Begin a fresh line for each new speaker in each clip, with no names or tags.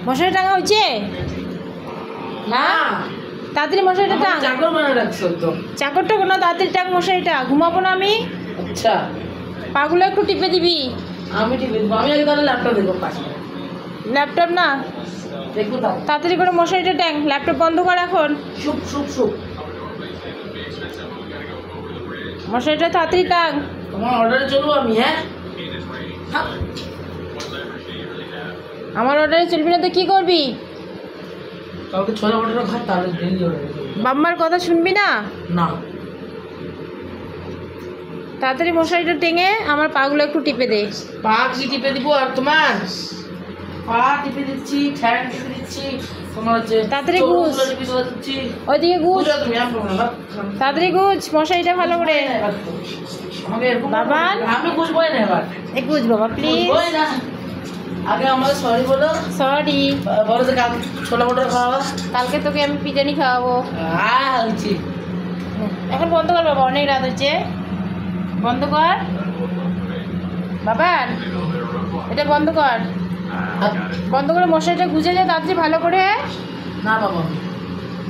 মশারি টাঙা হয়েছে
না
তাড়াতাড়ি মশারিটা টাং।
চাকর বানা রাখছো তো।
চাকরটা কোনো তাড়াতাড়ি টাং মশারিটা, ঘুমাবো না আমি।
আচ্ছা
পাগুলো একটু টিপে দিবি।
আমি ঠিক আছে, আমি আগে তাহলে ল্যাপটপ দেখবো পাশে।
ল্যাপটপ না,
দেখবো তাও।
তাড়াতাড়ি করে মশারিটা টাং, ল্যাপটপ বন্ধ কর এখন।
শুক শুক শুক।
মশারিটা তাড়াতাড়ি টাং।
তোমার অর্ডারে চলবো আমি, হ্যাঁ? হ্যাঁ।
আমার অর্ডারে চলবি না তো কি করবি?
কাউকে ছোলা বটাটা খাই তাহলে ডেলি অর্ডার করবো।
বাম্মার কথা শুনবি না।
না
তাড়াতাড়ি মশারিটা টেঙে আমার পাগুলো একটু টিপে দে।
পা কি টিপে দিব আর তোমার? পা টিপে দিচ্ছি, ঠ্যাং টিপে দিচ্ছি, তোমার হচ্ছে
তাড়াতাড়ি
চোখগুলো
ঘুষ।
টিপে চলে দিচ্ছি।
ওইদিকে গুছ,
বুঝো তুমি, আমি করবো না।
তাড়াতাড়ি গুছ মশারিটা ভালো করে।
আমাকে এরকম
বাবান।
আমি বুঝবোই না এবার।
এ গুছ বাবা প্লিজ।
বুঝবোই না। আগে আমাকে সরি বলো।
সরি।
বলো যে কাল ছোলা বটার খাওয়াবা।
কালকে তোকে আমি বিরিয়ানি খাওয়াবো।
হচ্ছে
এখন বন্ধ কর বাবা, অনেক রাত হচ্ছে, বন্ধ কর বাবান, এটা বন্ধ কর। বন্ধ করে মশারিটা গুজে যা তাড়াতাড়ি ভালো করে।
না বাবা,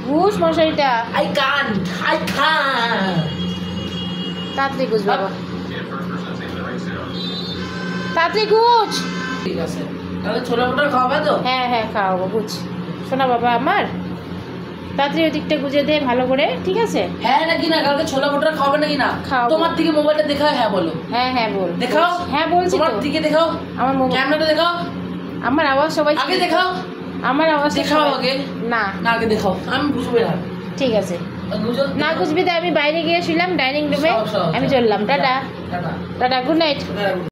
গুছ মশারিটা
আই কান্ট, আই কান্ট।
তাড়াতাড়ি গুছ বাবা, তাড়াতাড়ি গুছ।
ঠিক আছে, তাহলে ছোলা বটার খাওয়াবে তো?
হ্যাঁ হ্যাঁ খাওয়াবো, গুছ। শোনা বাবা আমার, তাড়াতাড়ি ওই দিকটা গুজে দে ভালো করে, ঠিক আছে?
হ্যাঁ নাকি না? কালকে ছোলা বটার খাওয়াবে নাকি না?
খাওয়াবো।
তোমার দিকে মোবাইলটা দেখাও, হ্যাঁ বলো।
হ্যাঁ হ্যাঁ বল।
দেখাও।
হ্যাঁ বলছি
তোমার
তো।
দিকে দেখাও,
আমার
ক্যামেরাটা দেখাও।
আমার আওয়াজ সবাই
আগে দেখাও,
আমার আওয়াজ
দেখাও আগে।
না
না আগে দেখাও, আমি বুঝবো না।
ঠিক আছে,
বুঝো
না বুঝবি তাই আমি বাইরে গিয়ে শুলাম ডাইনিং রুমে,
সব, সব,
আমি
সব।
চললাম, tata
tata.
Tata, good night.
Tata.